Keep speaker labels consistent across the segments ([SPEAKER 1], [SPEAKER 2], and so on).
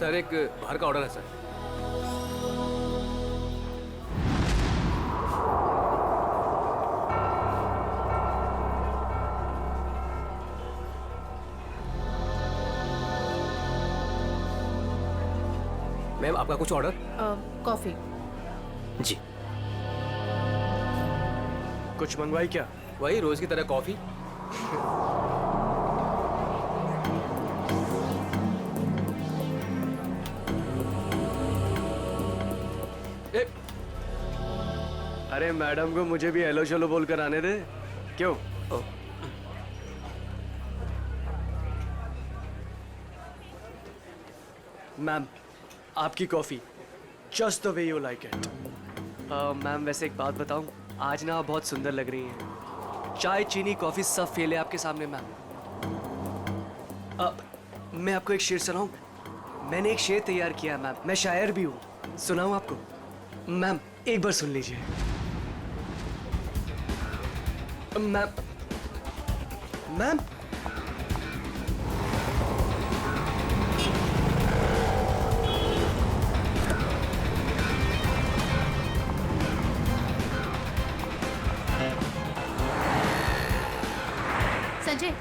[SPEAKER 1] Sir एक बाहर का ऑर्डर है सर। मैम आपका कुछ ऑर्डर?
[SPEAKER 2] कॉफी।
[SPEAKER 1] जी।
[SPEAKER 3] कुछ मंगवाई क्या?
[SPEAKER 1] वही रोज की तरह कॉफी।
[SPEAKER 3] अरे मैडम को मुझे भी हेलो चलो बोल कर आने दे। क्यों? मैम आपकी coffee just the way you like it. Ma'am वैसे एक बात बताऊं, आज ना आप बहुत सुंदर लग रही हैं। चाय चीनी कॉफी सब फेल है आपके सामने मैम। मैं आपको एक शेर सुनाऊं? मैंने एक शेर तैयार किया मैम, मैं शायर भी हूं। सुनाऊं आपको? मैम एक बार सुन लीजिए। मैम मैम
[SPEAKER 2] संजय,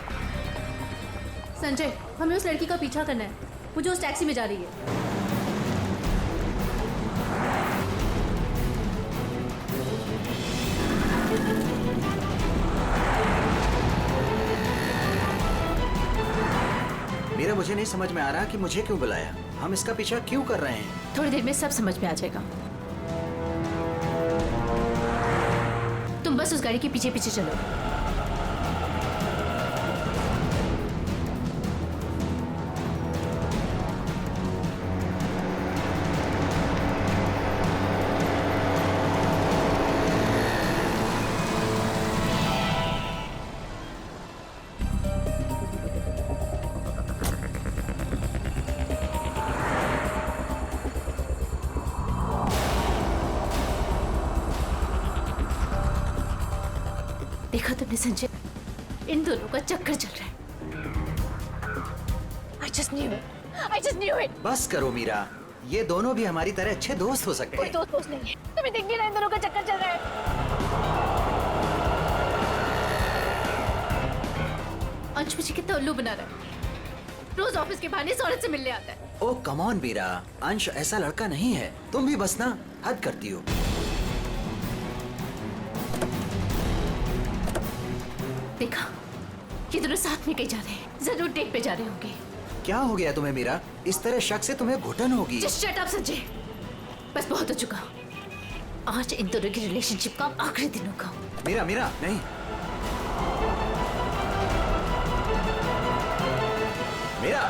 [SPEAKER 2] संजय, हमें उस लड़की का पीछा करना है। वो जो उस टैक्सी में जा रही है।
[SPEAKER 4] मेरा मुझे नहीं समझ में आ रहा कि मुझे क्यों बुलाया, हम इसका पीछा क्यों कर रहे हैं।
[SPEAKER 2] थोड़ी देर में सब समझ में आ जाएगा। तुम बस उस गाड़ी के पीछे पीछे चलो। देखा तुमने संजय, इन दोनों का चक्कर चल रहा है। I just knew it. I just knew it.
[SPEAKER 4] बस करो मीरा, ये दोनों भी हमारी तरह अच्छे दोस्त हो सकते
[SPEAKER 2] कोई
[SPEAKER 4] हैं।
[SPEAKER 2] दोस्त नहीं है। तुम्हें दिख नहीं रहा इन दोनों का चक्कर चल रहा है। अंश मुझे कितना उल्लू बना रहा है। रोज ऑफिस के बहाने इस औरत से मिलने आता है।
[SPEAKER 4] ओ कम ऑन मीरा, अंश ऐसा लड़का नहीं है। तुम भी बस ना हद करती हो।
[SPEAKER 2] देखा, ये दोनों साथ में कहीं जा रहे हैं। जरूर डेट पे जा रहे होंगे।
[SPEAKER 4] क्या हो गया तुम्हें मीरा? इस तरह शक से तुम्हें घुटन होगी।
[SPEAKER 2] Just shut up, Sanjay. बस बहुत हो चुका। आज इन दोनों की रिलेशनशिप का आखिरी दिन होगा।
[SPEAKER 4] मीरा मीरा नहीं। मीरा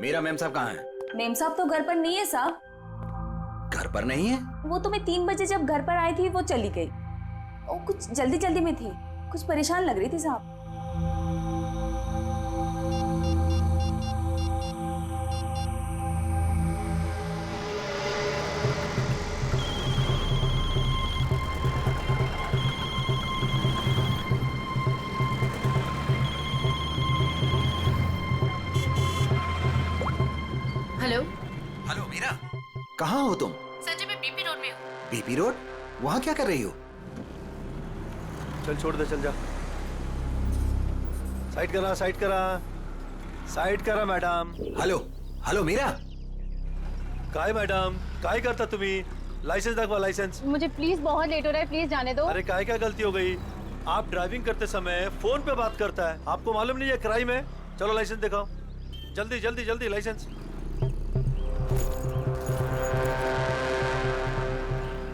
[SPEAKER 4] मीरा मैम साहब कहाँ हैं?
[SPEAKER 5] मेम साहब तो घर पर नहीं है साहब।
[SPEAKER 4] घर पर नहीं है?
[SPEAKER 5] वो तो मैं 3 बजे जब घर पर आई थी वो चली गई। वो कुछ जल्दी जल्दी में थी, कुछ परेशान लग रही थी साहब।
[SPEAKER 2] हेलो
[SPEAKER 4] हेलो मीरा, कहाँ हो तुम?
[SPEAKER 2] संजय, मैं बीपी रोड में हूँ।
[SPEAKER 4] BP road? वहाँ क्या कर रही हो?
[SPEAKER 3] चल छोड़ दे, चल जा। साइड करा, साइड करा, साइड करा मैडम।
[SPEAKER 4] Hello hello Meera.
[SPEAKER 3] काय मैडम, काय करता तुम्ही? लाइसेंस दाखवा, लाइसेंस।
[SPEAKER 6] मुझे प्लीज बहुत लेट हो रहा है, प्लीज जाने दो।
[SPEAKER 3] अरे काय क्या गलती हो गई? आप ड्राइविंग करते समय फोन पे बात करता है, आपको मालूम नहीं है क्राइम है? चलो लाइसेंस दिखाओ, जल्दी जल्दी जल्दी लाइसेंस।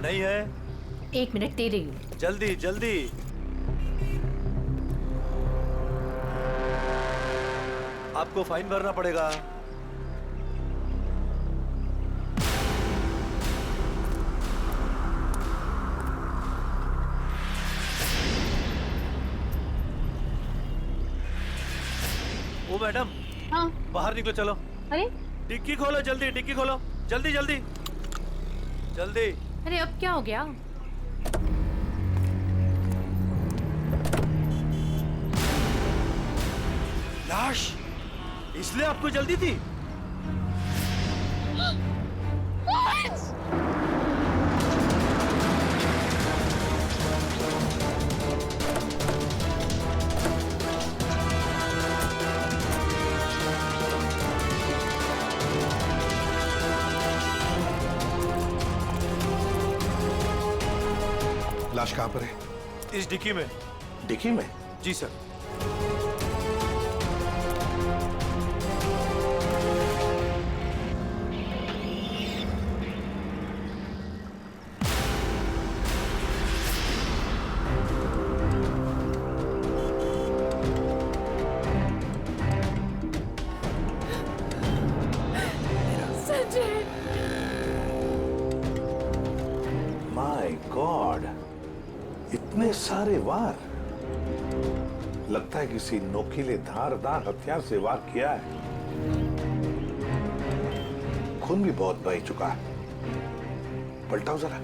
[SPEAKER 3] नहीं है?
[SPEAKER 2] 1 मिनट दे रही हूँ।
[SPEAKER 3] जल्दी जल्दी। आपको फाइन भरना पड़ेगा।
[SPEAKER 7] मैडम,
[SPEAKER 6] हाँ।
[SPEAKER 7] बाहर निकलो, चलो।
[SPEAKER 6] अरे
[SPEAKER 7] डिक्की खोलो, जल्दी डिक्की खोलो, जल्दी जल्दी जल्दी।
[SPEAKER 2] अरे अब क्या हो गया?
[SPEAKER 7] लाश, इसलिए आपको जल्दी थी?
[SPEAKER 8] लाश कहाँ पर है?
[SPEAKER 7] इस डिक्की में।
[SPEAKER 8] डिक्की में?
[SPEAKER 7] जी सर।
[SPEAKER 8] माय गॉड, इतने सारे वार। लगता है किसी नोकीले धारदार हथियार से वार किया है। खून भी बहुत बह चुका है। पलटाओ जरा।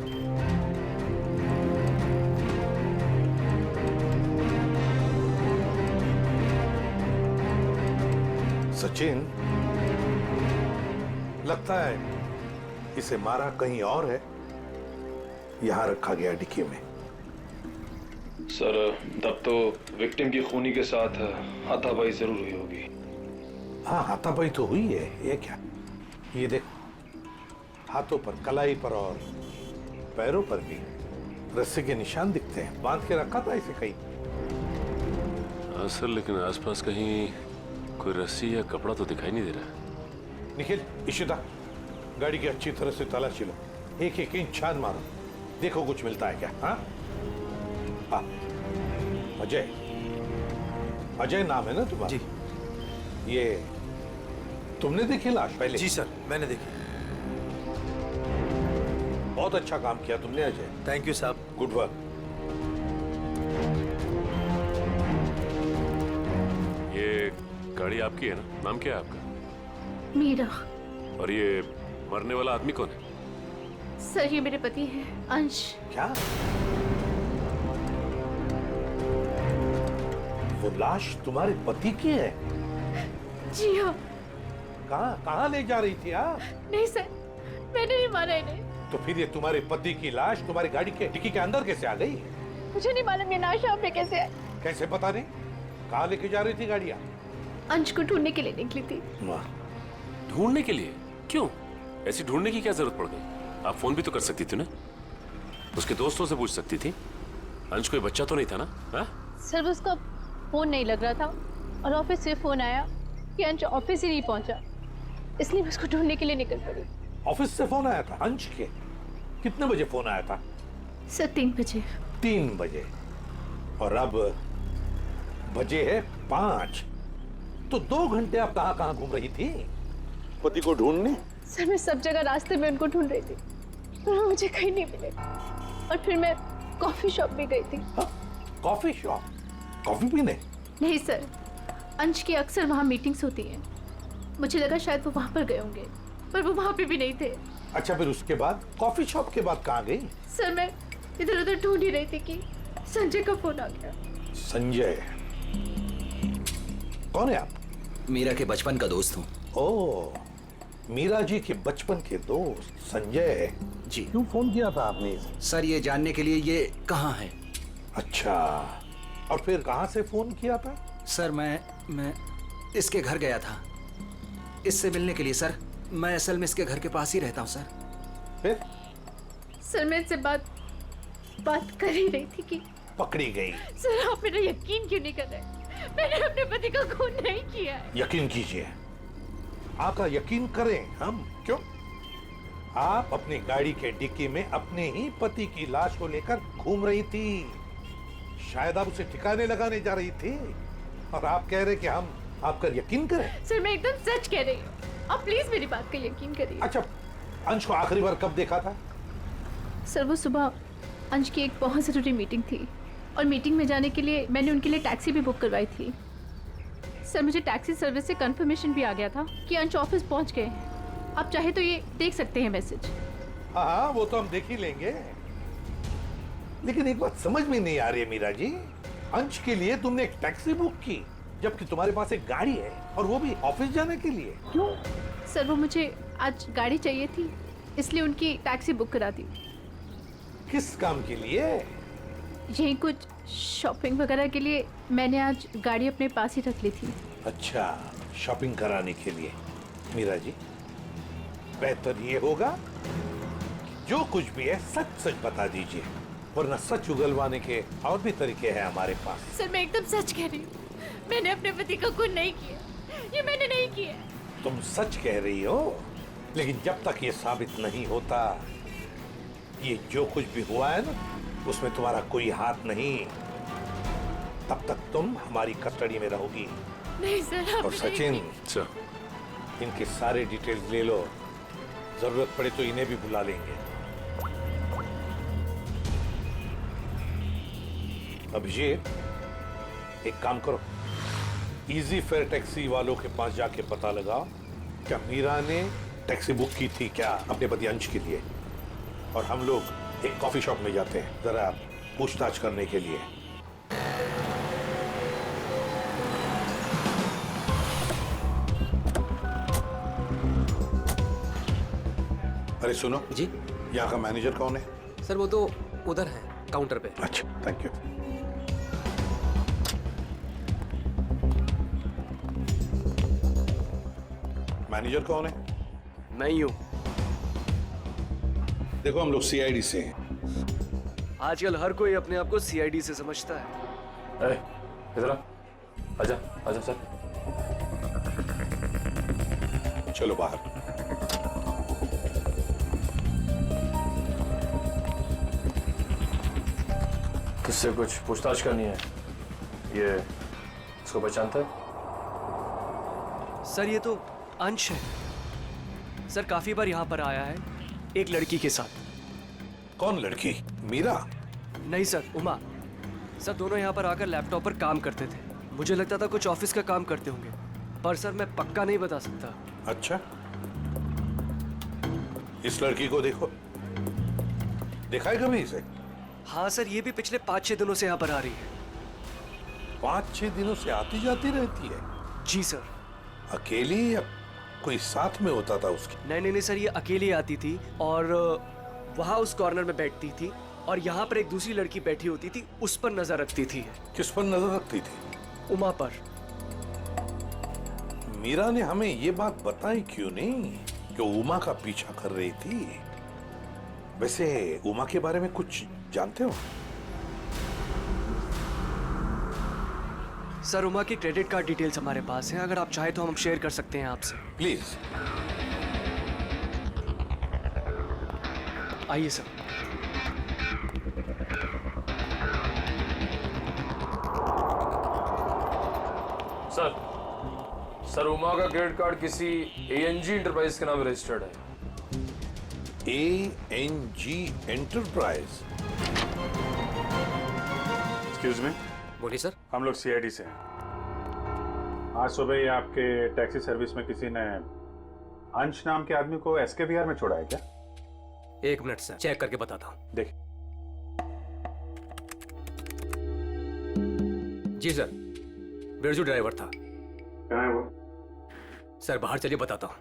[SPEAKER 8] सचिन, लगता है इसे मारा कहीं और है, यहां रखा गया डिक्की में।
[SPEAKER 9] सर, तब तो विक्टिम की खूनी के साथ हाथापाई जरूर हुई होगी।
[SPEAKER 8] हाँ, हाथापाई तो हुई है। ये क्या? ये देखो, हाथों पर, कलाई पर और पैरों पर भी रस्सी के निशान दिखते हैं। बांध के रखा था इसे कहीं।
[SPEAKER 9] हाँ सर, लेकिन आसपास कहीं कोई रस्सी या कपड़ा तो दिखाई नहीं दे रहा।
[SPEAKER 8] निखिल, इशिता, गाड़ी की अच्छी तरह से तलाशी लो। एक एक इंच छान मारो, देखो कुछ मिलता है क्या। हाँ, अजय, अजय नाम है ना तुम्हारा?
[SPEAKER 7] जी।
[SPEAKER 8] ये तुमने देखी लाश पहले?
[SPEAKER 7] जी सर, मैंने देखी।
[SPEAKER 8] बहुत अच्छा काम किया तुमने अजय।
[SPEAKER 7] थैंक यू साहब।
[SPEAKER 8] Good work.
[SPEAKER 9] ये गाड़ी आपकी है ना? नाम क्या है आपका?
[SPEAKER 2] मीरा।
[SPEAKER 9] और ये मरने वाला आदमी कौन है?
[SPEAKER 2] सर, ये मेरे पति हैं, अंश।
[SPEAKER 8] क्या? वो लाश तुम्हारे पति की है?
[SPEAKER 2] जी हाँ।
[SPEAKER 8] कहाँ कहाँ ले जा रही थी आप?
[SPEAKER 2] नहीं सर, मैंने नहीं मारा इन्हें।
[SPEAKER 8] तो फिर ये तुम्हारे पति की लाश तुम्हारी गाड़ी के डिक्की के अंदर कैसे आ गई?
[SPEAKER 6] मुझे नहीं मालूम ये लाश यहाँ पे कैसे है।
[SPEAKER 8] कैसे पता नहीं? कहाँ लेके जा रही थी गाड़ियाँ?
[SPEAKER 2] अंश को ढूंढने के लिए निकली थी।
[SPEAKER 8] वाह।
[SPEAKER 9] ढूंढने के लिए? क्यों? ऐसी ढूंढने की क्या जरूरत पड़ गई? आप फोन भी तो कर सकती थी ना, उसके दोस्तों से पूछ सकती थी। अंश कोई बच्चा तो नहीं था ना? हा?
[SPEAKER 6] सर, उसका फोन नहीं लग रहा था और ऑफिस से फोन आया कि अंश ऑफिस ही नहीं पहुंचा, इसलिए मैं उसको ढूंढने के लिए निकल पड़ी।
[SPEAKER 8] ऑफिस से फोन आया था अंश के? कितने बजे फोन आया था?
[SPEAKER 2] सर, 3 बजे।
[SPEAKER 8] 3 बजे। और अब बजे है 5। तो 2 घंटे आप कहाँ कहाँ घूम रही थी पति को ढूंढने?
[SPEAKER 6] सर, मैं सब जगह रास्ते में उनको ढूंढ रही थी, पर वो मुझे कहीं नहीं मिले। और फिर मैं कॉफी शॉप भी गई थी।
[SPEAKER 8] हाँ? Coffee shop? कॉफी पीने?
[SPEAKER 2] नहीं सर, अंश की अक्सर वहाँ मीटिंग्स होती हैं। मुझे लगा शायद वो वहाँ पर गए होंगे, पर वो वहाँ पे भी नहीं थे।
[SPEAKER 8] अच्छा, फिर उसके बाद कॉफी शॉप के बाद कहाँ गई?
[SPEAKER 2] सर, मैं इधर उधर ढूंढ ही रही थी कि संजय का फोन आ गया।
[SPEAKER 8] संजय? कौन है आप?
[SPEAKER 4] मीरा के बचपन का दोस्त हूँ।
[SPEAKER 8] ओह, मीरा जी के बचपन के दोस्त संजय
[SPEAKER 4] जी।
[SPEAKER 8] क्यों फोन किया था आपने?
[SPEAKER 4] सर, ये जानने के लिए ये कहाँ है।
[SPEAKER 8] अच्छा, और फिर कहाँ से फोन किया था?
[SPEAKER 4] सर, मैं इसके घर गया था इससे मिलने के लिए। सर, मैं असल में इसके घर के पास ही रहता हूँ। सर,
[SPEAKER 8] फिर?
[SPEAKER 2] सर, मैं इनसे बात कर ही रही थी कि
[SPEAKER 8] पकड़ी गई।
[SPEAKER 2] सर, आप मेरा यकीन क्यों नहीं कर रहे? मैंने अपने पति का खून नहीं किया है।
[SPEAKER 8] यकीन कीजिए, आपका यकीन करें हम? क्यों? आप अपनी गाड़ी के डिक्की में अपने ही पति की लाश को लेकर घूम रही थी। शायद आप उसे ठिकाने लगाने जा रही थी, और आप कह रहे कि हम आपका यकीन करें?
[SPEAKER 2] सर, मैं एकदम सच कह रही हूँ, आप प्लीज मेरी बात का यकीन करिए।
[SPEAKER 8] अच्छा, अंश को आखिरी बार कब देखा था?
[SPEAKER 2] सर, वो सुबह अंश की एक बहुत ज़रूरी मीटिंग थी, और मीटिंग में जाने के लिए मैंने उनके लिए टैक्सी भी बुक करवाई थी। सर मुझे टैक्सी सर्विस से कंफर्मेशन भी आ गया था कि अंश ऑफिस पहुंच गए हैं। आप चाहे तो ये देख सकते हैं मैसेज।
[SPEAKER 8] हाँ वो तो हम देख ही लेंगे, लेकिन एक बात समझ में नहीं आ रही है मीरा जी, अंश के लिए तुमने एक टैक्सी बुक की जबकि तुम्हारे पास एक गाड़ी है और वो भी ऑफिस जाने के लिए, क्यों?
[SPEAKER 2] सर वो मुझे आज गाड़ी चाहिए थी, इसलिए उनकी टैक्सी बुक करा दी।
[SPEAKER 8] किस काम के लिए?
[SPEAKER 2] यही कुछ शॉपिंग वगैरह के लिए मैंने आज गाड़ी अपने पास ही रख ली थी।
[SPEAKER 8] अच्छा, शॉपिंग कराने के लिए। मीरा जी, बेहतर ये होगा कि जो कुछ भी है सच सच बता दीजिए, वरना सच उगलवाने के और भी तरीके हैं हमारे पास।
[SPEAKER 2] सर मैं एकदम सच कह रही हूँ, मैंने अपने पति का खून नहीं किया, ये मैंने नहीं किया।
[SPEAKER 8] तुम सच कह रही हो, लेकिन जब तक ये साबित नहीं होता, ये जो कुछ भी हुआ है ना, उसमें तुम्हारा कोई हाथ नहीं, तब तक तुम हमारी कस्टडी में रहोगी।
[SPEAKER 2] नहीं सर।
[SPEAKER 8] और सचिन,
[SPEAKER 9] सर,
[SPEAKER 8] इनके सारे डिटेल्स ले लो, जरूरत पड़े तो इन्हें भी बुला लेंगे। अभिषेक, एक काम करो, इजी फेयर टैक्सी वालों के पास जाके पता लगाओ क्या मीरा ने टैक्सी बुक की थी क्या अपने पति अंश के लिए, और हम लोग एक कॉफी शॉप में जाते हैं जरा पूछताछ करने के लिए। अरे सुनो
[SPEAKER 1] जी।
[SPEAKER 8] यहाँ का मैनेजर कौन है?
[SPEAKER 1] सर वो तो उधर है काउंटर पे।
[SPEAKER 8] अच्छा, थैंक यू। मैनेजर कौन है?
[SPEAKER 3] मैं ही हूँ।
[SPEAKER 8] देखो हम लोग सीआईडी से हैं।
[SPEAKER 3] आजकल हर कोई अपने आप को सीआईडी से समझता है।
[SPEAKER 9] इधर आ, आजा आजा सर।
[SPEAKER 8] चलो बाहर।
[SPEAKER 10] किससे कुछ पूछताछ करनी है? ये इसको पहचानता है?
[SPEAKER 3] सर ये तो अंश है। सर काफी बार यहाँ पर आया है एक लड़की के साथ।
[SPEAKER 8] कौन लड़की? मीरा?
[SPEAKER 3] नहीं सर, उमा। सर दोनों यहाँ पर आकर लैपटॉप पर काम करते थे। मुझे लगता था कुछ ऑफिस का काम करते होंगे, पर सर मैं पक्का नहीं बता सकता।
[SPEAKER 8] अच्छा, इस लड़की को देखो, देखा है कभी इसे?
[SPEAKER 3] हाँ सर, ये भी पिछले 5-6 दिनों से यहाँ पर आ रही है।
[SPEAKER 8] 5-6 दिनों से आती जाती रहती है?
[SPEAKER 3] जी सर।
[SPEAKER 8] अकेली या कोई साथ में होता था उसके?
[SPEAKER 3] नहीं सर, ये अकेली आती थी और वहाँ उस कॉर्नर में बैठती थी, और यहाँ पर एक दूसरी लड़की बैठी होती थी, उस पर नजर रखती थी।
[SPEAKER 8] किस पर नजर रखती थी?
[SPEAKER 3] उमा पर।
[SPEAKER 8] मीरा ने हमें ये बात बताई क्यों नहीं कि उमा का पीछा कर रही थी? वैसे उमा के बारे में कुछ जानते हो?
[SPEAKER 3] सर उमा की क्रेडिट कार्ड डिटेल्स हमारे पास हैं, अगर आप चाहे तो हम शेयर कर सकते हैं आपसे।
[SPEAKER 8] प्लीज।
[SPEAKER 3] आइए सर।
[SPEAKER 10] सर उमा का क्रेडिट कार्ड किसी एएनजी इंटरप्राइज के नाम रजिस्टर्ड है।
[SPEAKER 8] एएनजी एंटरप्राइज?
[SPEAKER 11] Excuse me.
[SPEAKER 1] बोलिए सर।
[SPEAKER 11] हम लोग सीआईडी से हैं। आज सुबह ही आपके टैक्सी सर्विस में किसी ने अंश नाम के आदमी को एसके विहार में छोड़ा है क्या?
[SPEAKER 1] एक मिनट सर, चेक करके बताता हूँ।
[SPEAKER 11] देखिए।
[SPEAKER 1] जी सर, बिरजू ड्राइवर था।
[SPEAKER 11] कहाँ है वो?
[SPEAKER 1] सर बाहर चलिए, बताता हूँ।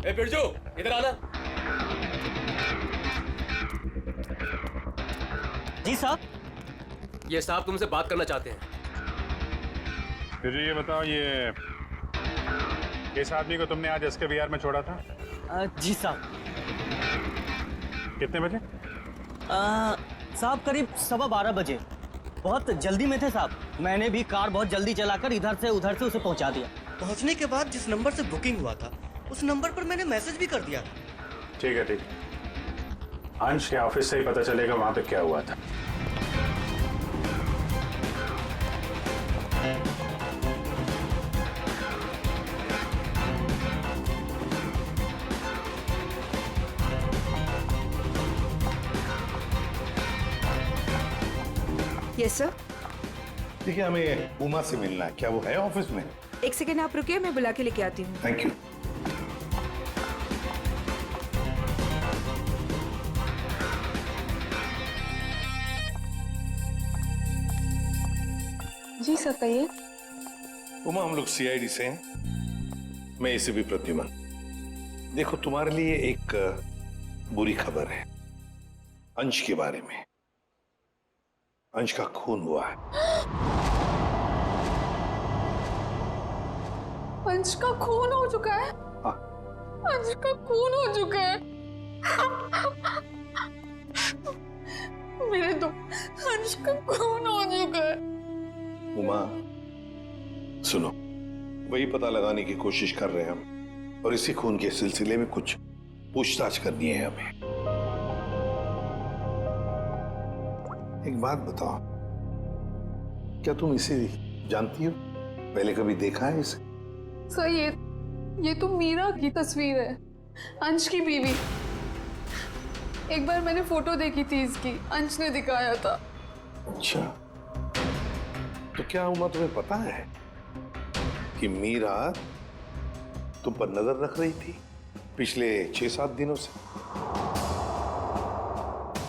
[SPEAKER 1] ए बिरजू, इधर आना।
[SPEAKER 12] जी साहब।
[SPEAKER 1] ये साहब तुमसे बात करना चाहते हैं।
[SPEAKER 11] फिर ये बताओ, ये किस आदमी को तुमने आज एसके विहार में छोड़ा था?
[SPEAKER 12] जी साहब।
[SPEAKER 11] कितने बजे?
[SPEAKER 12] साहब करीब 12:15 बजे। बहुत जल्दी में थे साहब, मैंने भी कार बहुत जल्दी चलाकर इधर से उधर से उसे पहुंचा दिया।
[SPEAKER 13] पहुंचने के बाद जिस नंबर से बुकिंग हुआ था उस नंबर पर मैंने मैसेज भी कर दिया था।
[SPEAKER 11] ठीक है, ठीक। अंश के ऑफिस से ही पता चलेगा वहां पे क्या हुआ था।
[SPEAKER 14] Yes sir.
[SPEAKER 8] देखिए, हमें उमा से मिलना है। क्या वो है ऑफिस में?
[SPEAKER 14] एक सेकेंड आप रुकिए, मैं बुला के लेके आती हूँ।
[SPEAKER 8] Thank you.
[SPEAKER 5] जी सर कहिए।
[SPEAKER 8] उमा, हम लोग सीआईडी से हैं। मैं एसीपी प्रद्युमन। देखो, तुम्हारे लिए एक बुरी खबर है अंश के बारे में। अंश का खून हुआ है।
[SPEAKER 5] अंश का खून हो चुका है?
[SPEAKER 8] हाँ।
[SPEAKER 5] अंश का खून हो चुका है। मेरे तो अंश का खून हो चुका है।
[SPEAKER 8] उमा सुनो, वही पता लगाने की कोशिश कर रहे हैं हम, और इसी खून के सिलसिले में कुछ पूछताछ करनी है हमें। एक बात बताओ, क्या तुम इसे जानती हो? पहले कभी देखा है इसे?
[SPEAKER 5] सर ये तो मीरा की तस्वीर है, अंश की बीवी। एक बार मैंने फोटो देखी थी इसकी, अंश ने दिखाया था।
[SPEAKER 8] अच्छा, तो क्या उमा तुम्हें पता है कि मीरा तुम पर नजर रख रही थी पिछले 6-7 दिनों से?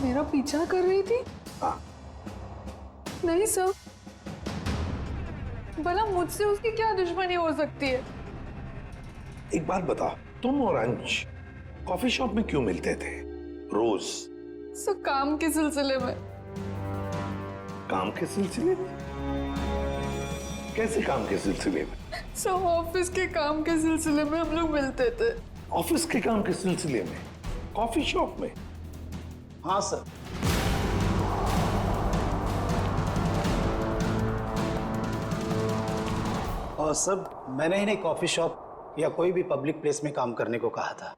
[SPEAKER 5] मेरा पीछा कर रही थी?
[SPEAKER 8] हाँ।
[SPEAKER 5] नहीं सर, भला मुझसे उसकी क्या दुश्मनी हो सकती है?
[SPEAKER 8] एक बात बताओ, तुम और अंश कॉफी शॉप में क्यों मिलते थे रोज?
[SPEAKER 5] सर काम के सिलसिले में।
[SPEAKER 8] काम के सिलसिले में? कैसे काम के सिलसिले में?
[SPEAKER 5] सर ऑफिस के काम के सिलसिले में हम लोग मिलते थे।
[SPEAKER 8] ऑफिस के काम के सिलसिले में कॉफी शॉप में?
[SPEAKER 12] हाँ सर। और सर मैंने इन्हें कॉफी शॉप या कोई भी पब्लिक प्लेस में काम करने को कहा था।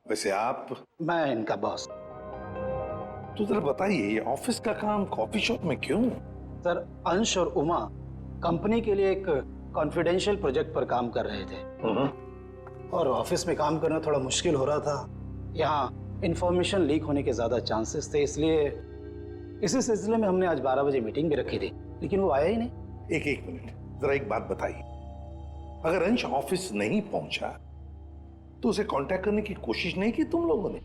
[SPEAKER 8] वैसे आप?
[SPEAKER 12] मैं इनका बॉस।
[SPEAKER 8] तो जरा बताइए, ये ऑफिस का काम कॉफी शॉप में क्यों?
[SPEAKER 12] सर अंश और उमा कंपनी के लिए एक कॉन्फिडेंशियल प्रोजेक्ट पर काम कर रहे थे, और ऑफिस में काम करना थोड़ा मुश्किल हो रहा था। यहाँ इंफॉर्मेशन लीक होने के ज्यादा चांसेस थे, इसलिए इसी सिलसिले में हमने आज 12 बजे मीटिंग भी रखी थी, लेकिन वो आया ही नहीं।
[SPEAKER 8] एक मिनट, जरा एक बात बताइए, अगर अंश ऑफिस नहीं पहुंचा तो उसे कांटेक्ट करने की कोशिश नहीं की तुम लोगों ने?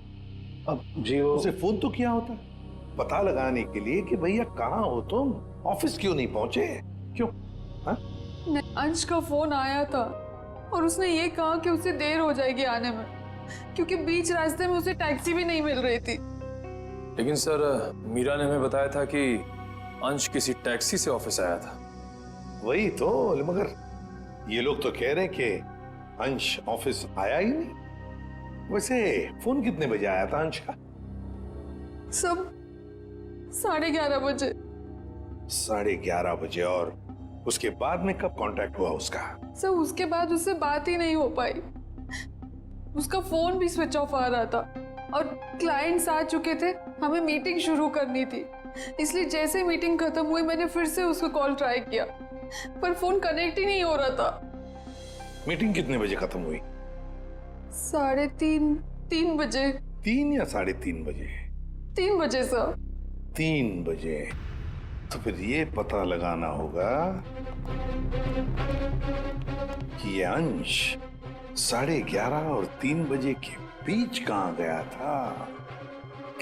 [SPEAKER 12] अब जी वो
[SPEAKER 8] उसे फोन तो किया होता पता लगाने के लिए कि भैया कहाँ हो तुम, ऑफिस क्यों नहीं पहुंचे? क्यों? हाँ?
[SPEAKER 5] अंश का फोन आया था और उसने ये कहा कि उसे देर हो जाएगी आने में, क्योंकि बीच रास्ते में उसे टैक्सी भी नहीं मिल रही थी।
[SPEAKER 10] लेकिन सर मीरा ने हमें बताया था कि अंश किसी टैक्सी से ऑफिस आया था।
[SPEAKER 8] वही तो, मगर ये लोग तो कह रहे हैं कि अंश ऑफिस आया ही नहीं। वैसे फोन कितने बजे आया था अंश का?
[SPEAKER 5] सब 11:30 बजे।
[SPEAKER 8] 11:30 बजे, और उसके बाद में कब कांटेक्ट हुआ उसका?
[SPEAKER 5] सर उसके बाद उससे बात ही नहीं हो पाई, उसका फोन भी स्विच ऑफ आ रहा था, और क्लाइंट्स आ चुके थे, हमें मीटिंग शुरू करनी थी, इसलिए जैसे मीटिंग खत्म हुई मैंने फिर से उसको कॉल ट्राई किया, पर फोन कनेक्ट ही नहीं हो रहा था।
[SPEAKER 8] मीटिंग कितने बजे खत्म हुई?
[SPEAKER 5] 3:30 बजे।
[SPEAKER 8] 3 या 3:30 बजे?
[SPEAKER 5] 3 बजे सर।
[SPEAKER 8] 3 बजे? तो फिर ये पता लगाना होगा कि ये अंश 11:30 और 3 बजे के बीच कहां गया था,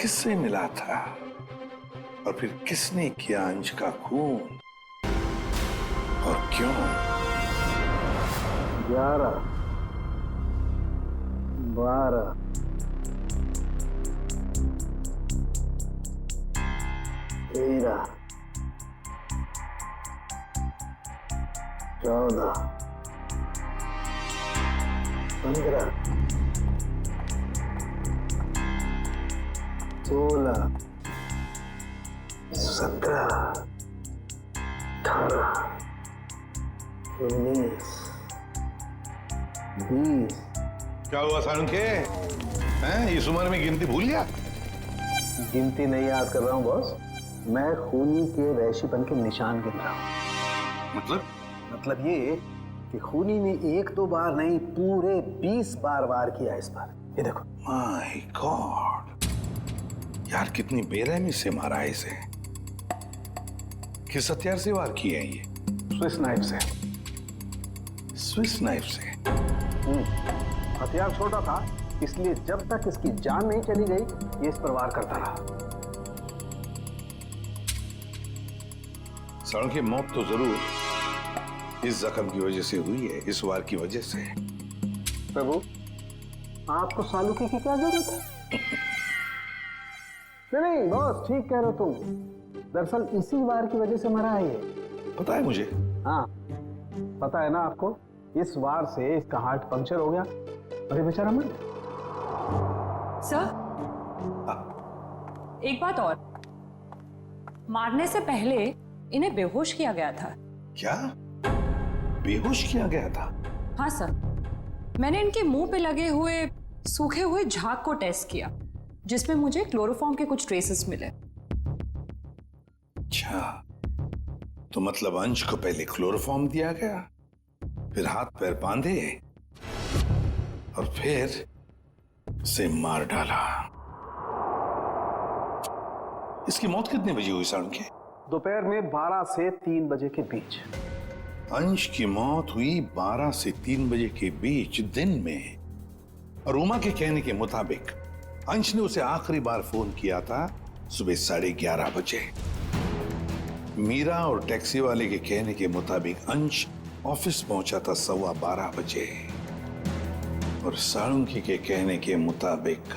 [SPEAKER 8] किससे मिला था, और फिर किसने किया अंश का खून, और क्यों?
[SPEAKER 12] 11, 12, 13, 14, 15, 16, 17, 18, 19, 20।
[SPEAKER 8] क्या हुआ सारंग के? हैं, इस उम्र में गिनती भूल गया?
[SPEAKER 12] गिनती नहीं याद कर रहा हूँ बॉस, मैं खूनी के वैश्यपन के निशान गिन रहा हूँ। मतलब ये कि खूनी ने 1-2 बार नहीं, पूरे 20 बार वार किया इस बार। ये देखो।
[SPEAKER 8] माय गॉड, यार कितनी बेरहमी से मारा है इसे। किस हथियार से वार किए हैं ये?
[SPEAKER 12] स्विस नाइफ से।
[SPEAKER 8] स्विस नाइफ से?
[SPEAKER 12] हथियार छोटा था, इसलिए जब तक इसकी जान नहीं चली गई ये इस पर वार करता रहा।
[SPEAKER 8] सालू की मौत तो जरूर इस जख्म की वजह से हुई है, इस वार की वजह से।
[SPEAKER 12] प्रभु, आपको सालू की क्या जरूरत है? नहीं बॉस, ठीक कह रहे हो तुम। दरअसल इसी वार की वजह से मरा है ये।
[SPEAKER 8] पता है मुझे।
[SPEAKER 12] हाँ पता है ना आपको, इस वार से इसका हार्ट पंक्चर हो गया और ये बेचारा मर गया।
[SPEAKER 15] सर, एक बात और, मारने से पहले इन्हें बेहोश किया गया था।
[SPEAKER 8] क्या? बेहोश किया गया था?
[SPEAKER 15] हाँ सर, मैंने इनके मुंह पे लगे हुए सूखे हुए झाग को टेस्ट किया, जिसमें मुझे क्लोरोफॉर्म के कुछ ट्रेसेस मिले।
[SPEAKER 8] अच्छा, तो मतलब अंश को पहले क्लोरोफॉर्म दिया गया, फिर हाथ पैर बांधे और फिर से मार डाला। इसकी मौत कितने बजे हुई साढ़े के?
[SPEAKER 12] दोपहर में 12 से 3 बजे के बीच।
[SPEAKER 8] अंश की मौत हुई 12 से 3 बजे के बीच दिन में, और उमा के कहने के मुताबिक अंश ने उसे आखिरी बार फोन किया था सुबह 11:30 बजे। मीरा और टैक्सी वाले के कहने के मुताबिक अंश ऑफिस पहुंचा था 12:15 बजे, और साळुंकी के कहने के मुताबिक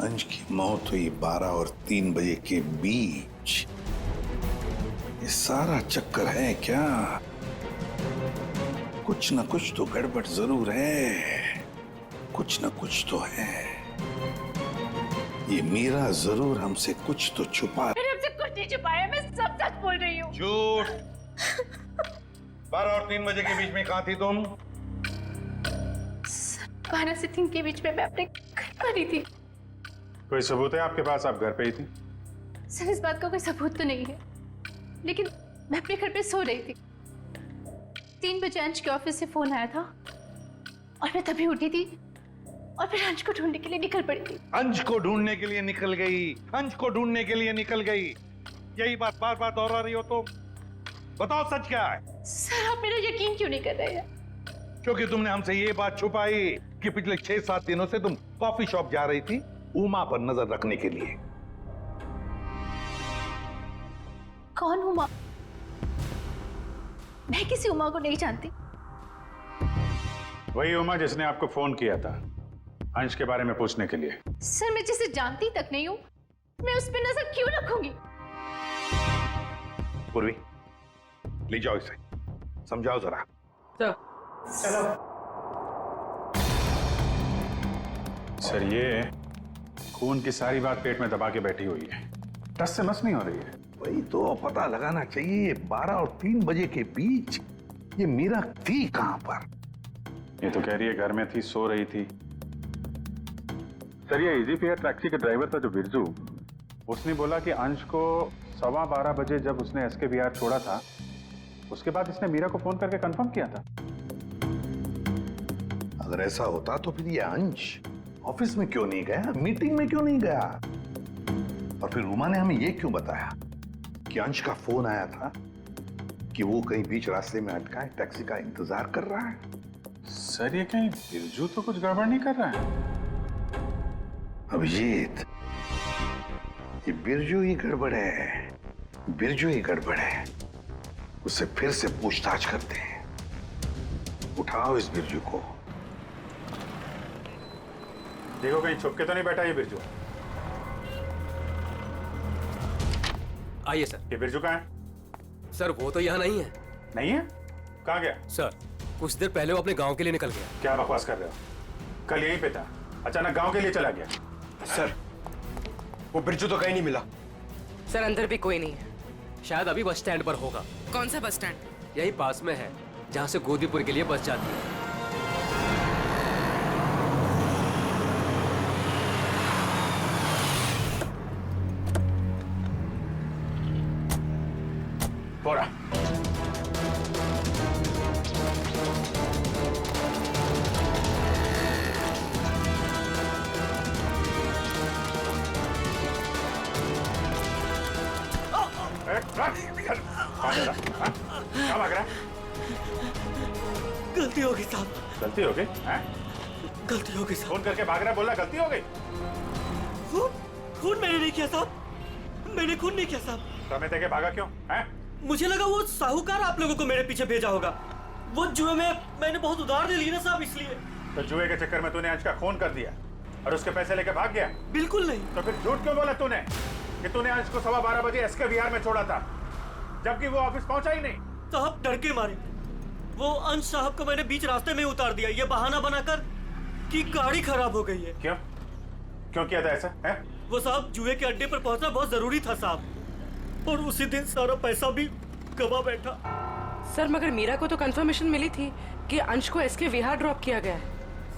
[SPEAKER 8] अंश की मौत हुई 12 और 3 बजे के बीच। ये सारा चक्कर है क्या? कुछ न कुछ तो गड़बड़ जरूर है, कुछ न कुछ तो है। ये मीरा जरूर हमसे कुछ तो छुपा।
[SPEAKER 2] मैंने हमसे कुछ नहीं छुपाया, मैं सब सच बोल रही हूँ।
[SPEAKER 8] झूठ। 12 और 3 बजे के बीच में कहाँ थी तुम?
[SPEAKER 2] 12 से 3 के बीच में मैं अपने घर पर ही थी।
[SPEAKER 11] कोई सबूत है आपके पास, आप घर पे ही थी?
[SPEAKER 2] सर, इस बात का कोई सबूत तो नहीं है, लेकिन मैं अपने घर पे सो रही थी। 3 बजे अंश के ऑफिस से फोन आया था और मैं तभी उठी थी और फिर अंश को ढूंढने के लिए निकल पड़ी थी।
[SPEAKER 8] अंश को ढूंढने के लिए निकल गई, अंश को ढूंढने के लिए निकल गई, यही बात बार बार दोहरा रही हो तुम। बताओ सच क्या है?
[SPEAKER 2] सर, आप मेरा यकीन क्यों नहीं कर रहे हैं?
[SPEAKER 8] क्योंकि तुमने हमसे ये बात छुपाई कि पिछले 6-7 दिनों से तुम कॉफी शॉप जा रही थी उमा पर नजर रखने के लिए।
[SPEAKER 2] कौन उमा? मैं किसी उमा को नहीं जानती।
[SPEAKER 11] वही उमा जिसने आपको फोन किया था अंश के बारे में पूछने के लिए।
[SPEAKER 2] सर, मैं जिसे जानती तक नहीं हूँ, मैं उस पर नजर क्यों रखूंगी?
[SPEAKER 8] पूर्वी, ले जाओ इसे, समझाओ जरा।
[SPEAKER 15] चलो।
[SPEAKER 11] सर, ये खून की सारी बात पेट में दबा के बैठी हुई है, टस से मस नहीं हो रही है।
[SPEAKER 8] वही तो पता लगाना चाहिए, 12 और 3 बजे के बीच ये मीरा थी कहां पर?
[SPEAKER 11] ये तो कह रही है घर में थी, सो रही थी। सर, ये इजी फेयर टैक्सी का ड्राइवर था जो बिरजू, उसने बोला कि अंश को 12:15 बजे जब उसने एसके बिहार छोड़ा था, उसके बाद इसने मीरा को फोन करके कंफर्म किया था।
[SPEAKER 8] अगर ऐसा होता तो फिर ये अंश ऑफिस में क्यों नहीं गया, मीटिंग में क्यों नहीं गया? और फिर उमा ने हमें ये क्यों बताया कि अंश का फोन आया था कि वो कहीं बीच रास्ते में अटका है, टैक्सी का इंतजार कर रहा है?
[SPEAKER 11] सर, ये कहीं बिरजू तो कुछ गड़बड़ नहीं कर रहा है?
[SPEAKER 8] अभिजीत, ये बिरजू ही गड़बड़ है, बिरजू ही गड़बड़ है। उससे फिर से पूछताछ करते हैं। उठाओ इस बिरजू को।
[SPEAKER 11] देखो कहीं छुप के तो नहीं बैठा ये बिरजू।
[SPEAKER 1] आइए सर।
[SPEAKER 11] ये बिरजू कहाँ है?
[SPEAKER 1] सर, वो तो यहाँ नहीं है।
[SPEAKER 11] नहीं है? कहाँ गया?
[SPEAKER 1] सर, कुछ देर पहले वो अपने गांव के लिए निकल गया।
[SPEAKER 11] क्या बकवास कर रहे हो? कल यहीं पे था, अचानक गांव के लिए चला गया।
[SPEAKER 16] सर, वो बिरजू तो कहीं नहीं मिला।
[SPEAKER 14] सर, अंदर भी कोई नहीं है।
[SPEAKER 1] शायद अभी बस स्टैंड पर होगा।
[SPEAKER 14] कौन सा बस स्टैंड?
[SPEAKER 1] यही पास में है, जहाँ से गोदीपुर के लिए बस जाती है।
[SPEAKER 11] बोरा।
[SPEAKER 13] हो गई साहब।
[SPEAKER 11] गलती हो गई? हैं?
[SPEAKER 13] गलती हो गई साहब।
[SPEAKER 11] फोन करके भाग रहा, बोला गलती हो गई।
[SPEAKER 13] खून मैंने नहीं किया साहब, मैंने खून नहीं किया साहब।
[SPEAKER 11] समय देके भागा क्यों? हैं?
[SPEAKER 13] मुझे लगा वो साहूकार आप लोगों को मेरे पीछे भेजा होगा। वो जुए में मैंने बहुत उधार ले ली ना साहब, इसलिए।
[SPEAKER 11] तो जुए के चक्कर में तूने अंश का खून कर दिया और उसके पैसे लेके भाग गया?
[SPEAKER 13] बिल्कुल नहीं।
[SPEAKER 11] तो फिर झूठ क्यों बोला तूने कि तूने अंश को 12:15 बजे एसके विहार में छोड़ा था, जबकि वो ऑफिस पहुंचा ही नहीं?
[SPEAKER 13] साहब डर के मारे वो अंश साहब को मैंने बीच रास्ते में उतार दिया, ये बहाना बनाकर कि गाड़ी खराब हो गई है।
[SPEAKER 11] क्यों क्यों किया था ऐसा? है?
[SPEAKER 13] वो साहब जुए के अड्डे पर पहुंचना बहुत जरूरी था साहब, और उसी दिन सारा पैसा भी गवा बैठा।
[SPEAKER 14] सर मगर मीरा को तो कंफर्मेशन मिली थी कि अंश को एसके विहार ड्रॉप किया गया है।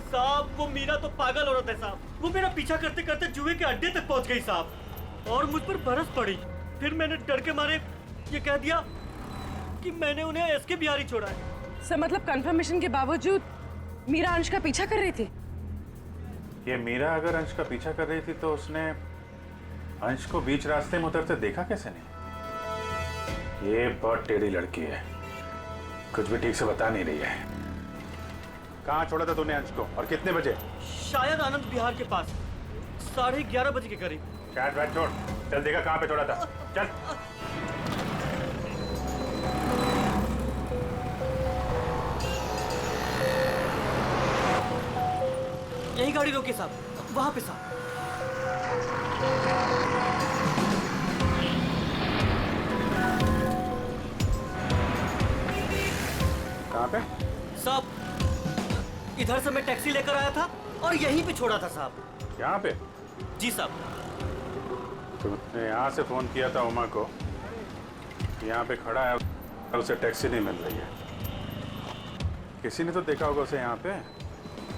[SPEAKER 13] साहब वो मीरा तो पागल औरत है साहब, वो मेरा पीछा करते करते जुए के अड्डे तक पहुंच गई साहब, और मुझ पर बरस पड़ी। फिर मैंने डर के मारे ये कह दिया कि मैंने उन्हें एसके बिहार ही छोड़ा है।
[SPEAKER 14] सर मतलब कंफर्मेशन के बावजूद मीरा अंश का पीछा कर रही थी?
[SPEAKER 11] ये मीरा अगर अंश का पीछा कर रही थी तो उसने अंश को बीच रास्ते में उतरते देखा कैसे नहीं? ये बहुत टेढ़ी लड़की है, कुछ भी ठीक से बता नहीं रही है। कहाँ छोड़ा था तूने अंश को और कितने बजे?
[SPEAKER 13] शायद आनंद विहार के पास 11:30 बजे के करीब।
[SPEAKER 11] शायद बैठ छोड़, चल देखा कहाँ पे छोड़ा था, चल।
[SPEAKER 13] यही गाड़ी रोकी साहब, वहां पे साहब।
[SPEAKER 11] कहाँ पे?
[SPEAKER 13] साहब इधर से मैं टैक्सी लेकर आया था और यहीं पे छोड़ा था साहब।
[SPEAKER 11] यहाँ पे?
[SPEAKER 13] जी साहब।
[SPEAKER 11] तुमने यहाँ से फोन किया था उमा को, यहाँ पे खड़ा है और उसे टैक्सी नहीं मिल रही है। किसी ने तो देखा होगा उसे यहाँ पे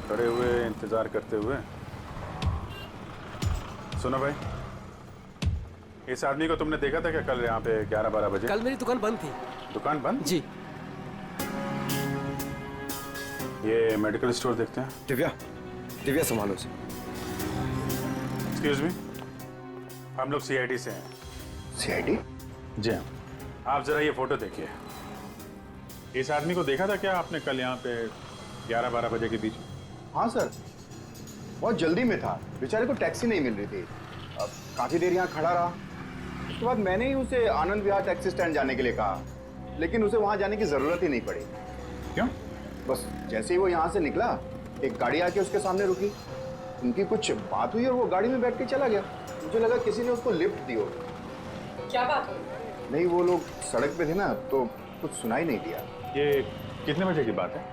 [SPEAKER 11] खड़े हुए इंतजार करते हुए। सुनो भाई, इस आदमी को तुमने देखा था क्या कल यहाँ पे 11-12 बजे?
[SPEAKER 3] कल मेरी दुकान बंद थी।
[SPEAKER 11] दुकान बंद?
[SPEAKER 3] जी।
[SPEAKER 11] ये मेडिकल स्टोर देखते हैं।
[SPEAKER 16] दिव्या संभालो उसे।
[SPEAKER 11] एक्सक्यूज मी, हम लोग सीआईडी से हैं।
[SPEAKER 8] सीआईडी?
[SPEAKER 11] जी हाँ। आप जरा ये फोटो देखिए। इस आदमी को देखा था क्या आपने कल यहाँ पे 11-12 बजे के बीच में?
[SPEAKER 16] हाँ सर, बहुत जल्दी में था, बेचारे को टैक्सी नहीं मिल रही थी। अब काफी देर यहाँ खड़ा रहा, उसके बाद मैंने ही उसे आनंद विहार टैक्सी स्टैंड जाने के लिए कहा, लेकिन उसे वहाँ जाने की जरूरत ही नहीं पड़ी।
[SPEAKER 11] क्यों?
[SPEAKER 16] बस जैसे ही वो यहाँ से निकला, एक गाड़ी आके उसके सामने रुकी, उनकी कुछ बात हुई और वो गाड़ी में बैठ के चला गया। मुझे लगा किसी ने उसको लिफ्ट दी हो।
[SPEAKER 14] क्या बात हुई?
[SPEAKER 16] नहीं, वो लोग सड़क पे थे ना, तो कुछ सुनाई नहीं दिया।
[SPEAKER 11] ये कितने बजे की बात है?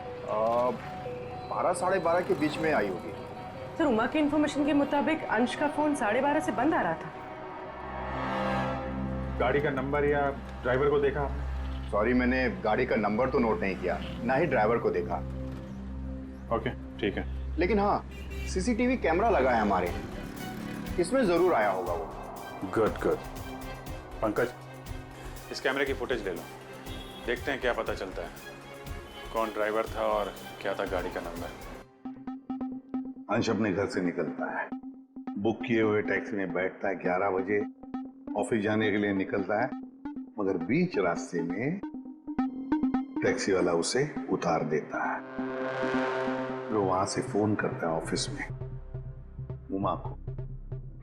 [SPEAKER 16] 12-12:30 के बीच में आई होगी।
[SPEAKER 14] सर उमा के इन्फॉर्मेशन के मुताबिक अंश का फोन 12:30 से बंद आ रहा था।
[SPEAKER 11] गाड़ी का नंबर या ड्राइवर को देखा आपने?
[SPEAKER 16] सॉरी, मैंने गाड़ी का नंबर तो नोट नहीं किया, ना ही ड्राइवर को देखा।
[SPEAKER 11] ओके, ठीक है।
[SPEAKER 16] लेकिन हाँ, सीसीटीवी कैमरा लगा है हमारे, इसमें जरूर आया होगा वो।
[SPEAKER 11] Good good. पंकज, इस कैमरे की फुटेज ले लो, देखते हैं क्या पता चलता है, कौन ड्राइवर था और क्या था गाड़ी का नंबर।
[SPEAKER 8] अंश अपने घर से निकलता है, बुक किए हुए टैक्सी में बैठता है, 11 बजे ऑफिस जाने के लिए निकलता है, मगर बीच रास्ते में टैक्सी वाला उसे उतार देता है। वो वहां से फोन करता है ऑफिस में उमा को,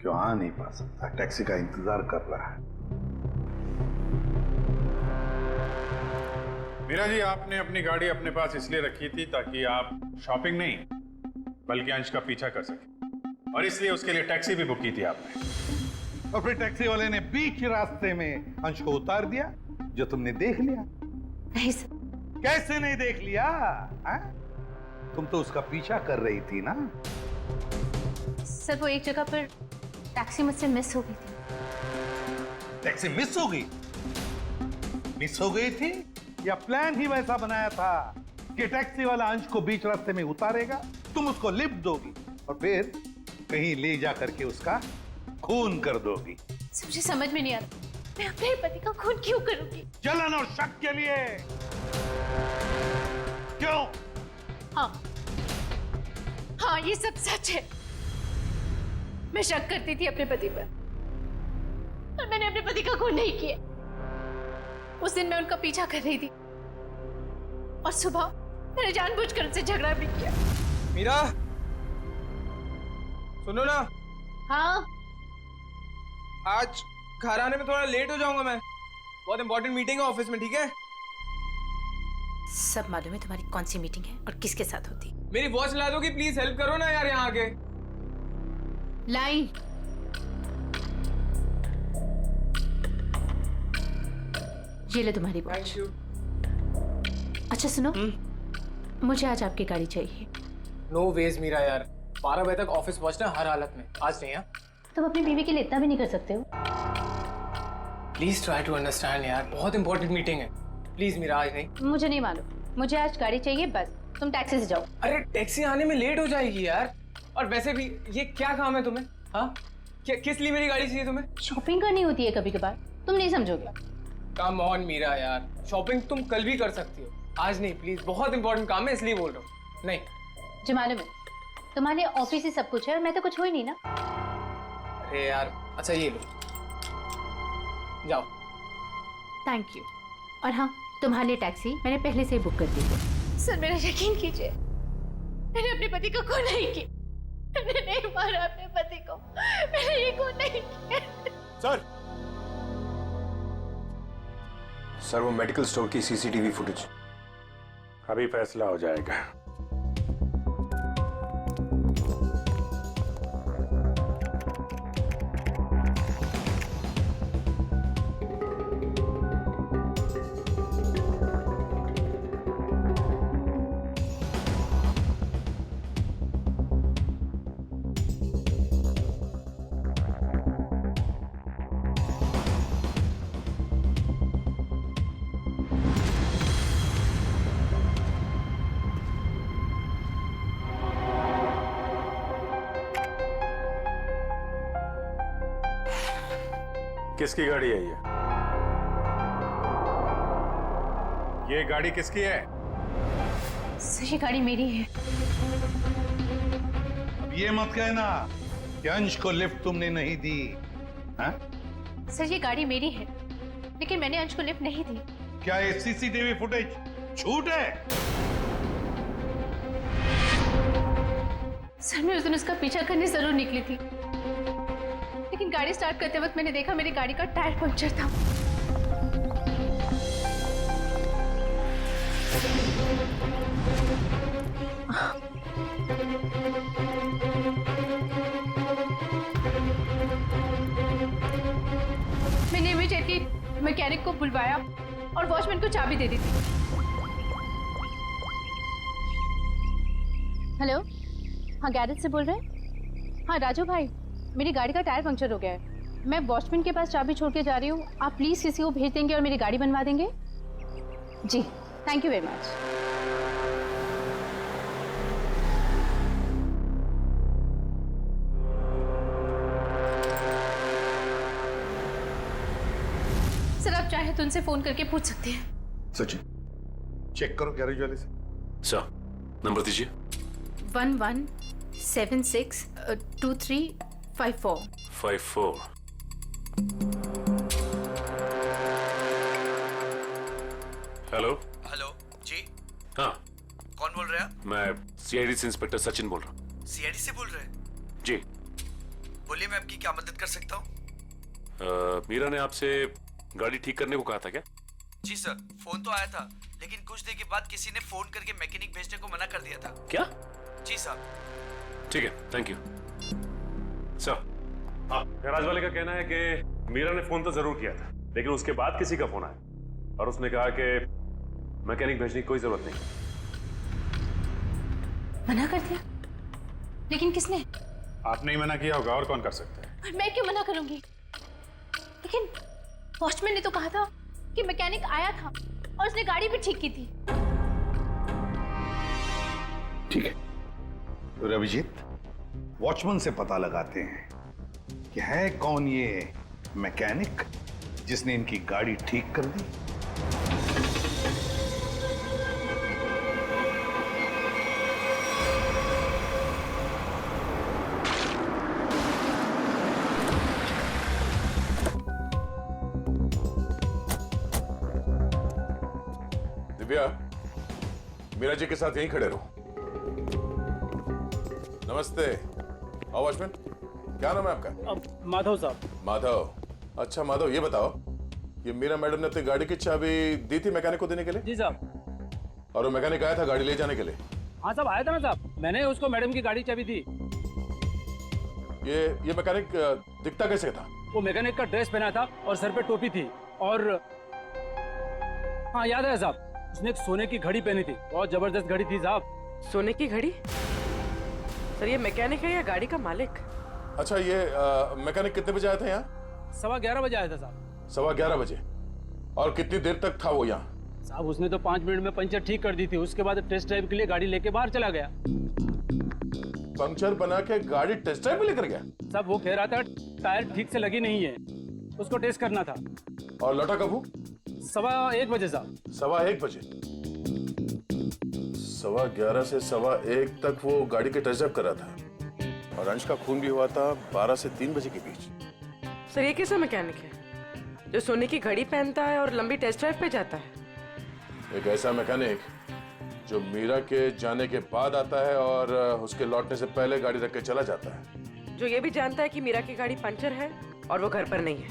[SPEAKER 8] क्यों आ नहीं पा सकता, टैक्सी का इंतजार कर रहा है।
[SPEAKER 11] मीरा जी, आपने अपनी गाड़ी अपने पास इसलिए रखी थी ताकि आप शॉपिंग नहीं बल्कि अंश का पीछा कर सके, और इसलिए उसके लिए टैक्सी भी बुक की थी आपने।
[SPEAKER 8] और फिर टैक्सी वाले ने बीच रास्ते में अंश को उतार दिया, जो तुमने देख लिया।
[SPEAKER 2] नहीं सर।
[SPEAKER 8] कैसे नहीं देख लिया? तुम तो उसका पीछा कर रही थी ना।
[SPEAKER 2] सर वो एक जगह पर टैक्सी मुझसे मिस हो गई थी।
[SPEAKER 8] टैक्सी मिस हो गई? मिस हो गई थी या प्लान ही वैसा बनाया था कि टैक्सी वाला अंश को बीच रास्ते में उतारेगा, तुम उसको लिफ्ट दोगी और फिर कहीं ले जा करके उसका खून कर दोगी।
[SPEAKER 2] मुझे समझ में नहीं आ रहा, मैं अपने पति का खून क्यों करूंगी?
[SPEAKER 8] जलन और शक के लिए। क्यों?
[SPEAKER 2] हाँ ये सब सच है। मैं शक करती थी अपने पति पर, और मैंने अपने पति का खून नहीं किया। उस दिन मैं उनका पीछा कर रही थी और सुबह मैंने जानबूझकर उससे झगड़ा भी किया।
[SPEAKER 17] मीरा, सुनो ना।
[SPEAKER 2] हाँ।
[SPEAKER 17] आज घर आने में थोड़ा लेट हो जाऊंगा मैं, बहुत इंपॉर्टेंट मीटिंग है ऑफिस में, ठीक है?
[SPEAKER 18] सब मालूम है तुम्हारी कौन सी मीटिंग है और किसके साथ होती।
[SPEAKER 17] मेरी वॉच ला दोगी प्लीज? हेल्प करो ना यार यहाँ आके।
[SPEAKER 2] लाइन। ये ले तुम्हारी वॉच। अच्छा सुनो, मुझे आज आपकी गाड़ी चाहिए।
[SPEAKER 17] नो वेज मीरा यार, 12 बजे तक ऑफिस पहुंचना हर हालत में, आज नहीं।
[SPEAKER 2] तुम अपनी बीवी के लिए इतना भी नहीं कर सकते हो?
[SPEAKER 17] प्लीज ट्राई टू अंडरस्टैंड यार, बहुत इंपॉर्टेंट मीटिंग है। प्लीज मीरा, आज नहीं।
[SPEAKER 2] मुझे नहीं मालूम, मुझे आज गाड़ी चाहिए बस। तुम टैक्सी से जाओ।
[SPEAKER 17] अरे टैक्सी आने में लेट हो जाएगी यार, और वैसे भी ये क्या काम है तुम्हें? हाँ, किस लिए मेरी गाड़ी चाहिए तुम्हें?
[SPEAKER 2] शॉपिंग करनी होती है कभी कभार, तुम नहीं समझोगे।
[SPEAKER 17] कम ऑन मीरा यार, शॉपिंग तुम कल भी कर सकती हो, आज नहीं प्लीज। बहुत इंपॉर्टेंट काम है इसलिए बोल रहा हूँ। नहीं
[SPEAKER 2] जो मालूम है तुम्हारे लिए ऑफिस ही सब कुछ है और मैं तो कुछ हो ही नहीं ना।
[SPEAKER 17] अरे यार, अच्छा ये लो, जाओ।
[SPEAKER 2] Thank you. और हाँ, तुम्हारे लिए टैक्सी मैंने पहले से ही बुक कर दी है। सर मेरा यकीन कीजिए, मैंने अपने पति को खून नहीं किया। मैंने नहीं मारा अपने पति को, मैंने ये खून नहीं किया।
[SPEAKER 10] सर वो मेडिकल स्टोर की सीसीटीवी फुटेज
[SPEAKER 11] अभी फैसला हो जाएगा। किसकी गाड़ी है ये गाड़ी किसकी है?
[SPEAKER 2] सर ये गाड़ी मेरी है।
[SPEAKER 8] अब ये मत कहना कि अंश को लिफ्ट तुमने नहीं दी। हाँ?
[SPEAKER 2] सर ये गाड़ी मेरी है, लेकिन मैंने अंश को लिफ्ट नहीं दी।
[SPEAKER 8] क्या ये सीसीटीवी फुटेज झूठ है?
[SPEAKER 2] सर मैं उस दिन उसका पीछा करने जरूर निकली थी, लेकिन गाड़ी स्टार्ट करते वक्त मैंने देखा मेरी गाड़ी का टायर पंक्चर था। मैंने इमीडिएटली मैकेनिक को बुलवाया और वॉचमैन को चाबी दे दी थी। हेलो, हाँ गैरेज से बोल रहे हैं? हाँ राजू भाई, मेरी गाड़ी का टायर पंक्चर हो गया है। मैं वॉचमैन के पास चाबी छोड़ के जा रही हूँ, आप प्लीज किसी को भेज देंगे और मेरी गाड़ी बनवा देंगे? जी thank you very much. Sir आप चाहे तो उनसे फोन करके पूछ सकते हैं।
[SPEAKER 8] सचिन चेक करो गैरेज वाले से।
[SPEAKER 9] सर नंबर दीजिए।
[SPEAKER 2] 11762354।
[SPEAKER 9] हेलो।
[SPEAKER 4] हेलो जी।
[SPEAKER 9] हाँ
[SPEAKER 4] कौन बोल रहे हैं आप?
[SPEAKER 9] मैं सीआईडी से इंस्पेक्टर सचिन बोल रहा हूँ।
[SPEAKER 4] सीआईडी से बोल रहे हैं?
[SPEAKER 9] जी
[SPEAKER 4] बोलिए, मैं आपकी क्या मदद कर सकता हूँ?
[SPEAKER 9] मीरा ने आपसे गाड़ी ठीक करने को कहा था क्या?
[SPEAKER 4] जी सर, फोन तो आया था, लेकिन कुछ देर के बाद किसी ने फोन करके मैकेनिक भेजने को मना कर दिया था।
[SPEAKER 9] क्या?
[SPEAKER 4] जी साहब।
[SPEAKER 9] ठीक है, थैंक यू सर। गैराज वाले का कहना है कि मीरा ने फोन तो जरूर किया था, लेकिन उसके बाद किसी का फोन आया और उसने कहा कि मैकेनिक भेजने की कोई जरूरत नहीं।
[SPEAKER 2] मना कर दिया? लेकिन किसने?
[SPEAKER 11] आपने ही मना किया होगा, और कौन कर सकता है?
[SPEAKER 2] मैं क्यों मना करूंगी? लेकिन वॉचमैन ने तो कहा था कि मैकेनिक आया था और उसने गाड़ी भी ठीक की थी।
[SPEAKER 8] ठीक है, तो रविजीत वॉचमैन से पता लगाते हैं कि है कौन ये मैकेनिक जिसने इनकी गाड़ी ठीक कर दी।
[SPEAKER 9] दिव्या, मीरा जी के साथ यहीं खड़े रहो। नमस्ते। आओ वॉचमैन, क्या नाम है आपका?
[SPEAKER 19] माधव साहब।
[SPEAKER 9] माधव। अच्छा माधव, ये बताओ, ये मीरा मैडम ने अपनी गाड़ी की चाबी दी थी मैकेनिक को देने के लिए?
[SPEAKER 19] जी साहब।
[SPEAKER 9] और वो मैकेनिक आया था गाड़ी ले जाने के लिए?
[SPEAKER 19] हाँ साहब, आया था ना साहब, मैंने उसको मैडम की गाड़ी चाबी दी।
[SPEAKER 9] ये मैकेनिक दिखता कैसे था?
[SPEAKER 19] वो मैकेनिक का ड्रेस पहना था और सर पे टोपी थी, और हाँ याद है साहब, उसने एक सोने की घड़ी पहनी थी, बहुत जबरदस्त घड़ी थी साहब।
[SPEAKER 14] सोने की घड़ी? सर ये मैकेनिक है या गाड़ी का मालिक?
[SPEAKER 9] अच्छा, ये मैकेनिक कितने बजे आया था यहाँ?
[SPEAKER 19] 11:15 बजे आया था साहब।
[SPEAKER 9] 11:15 बजे। और कितनी देर तक था वो यहाँ?
[SPEAKER 19] साहब उसने तो 5 मिनट में पंचर ठीक कर दी थी, उसके बाद टेस्ट ड्राइव के लिए गाड़ी लेके बाहर चला गया।
[SPEAKER 9] पंक्चर बना के गाड़ी टेस्ट ड्राइव में लेकर गया?
[SPEAKER 19] साहब वो कह रहा था टायर ठीक से लगी नहीं है, उसको टेस्ट करना था।
[SPEAKER 9] और लौटा कब वो?
[SPEAKER 19] 1:15 बजे साहब।
[SPEAKER 9] 1:15 बजे? 11:15 से 1:15 तक वो गाड़ी के टेस्ट ड्राइव कर रहा था, और अंश का खून भी हुआ था 12 से 3 बजे के बीच।
[SPEAKER 14] सर ये कैसा मैकेनिक है जो सोने की घड़ी पहनता है और लंबी टेस्ट ड्राइव पे जाता है?
[SPEAKER 9] एक ऐसा मैकेनिक जो मीरा के जाने के बाद आता है और उसके लौटने से पहले गाड़ी रख के चला जाता है,
[SPEAKER 14] जो ये भी जानता है कि मीरा की गाड़ी पंचर है और वो घर पर नहीं है।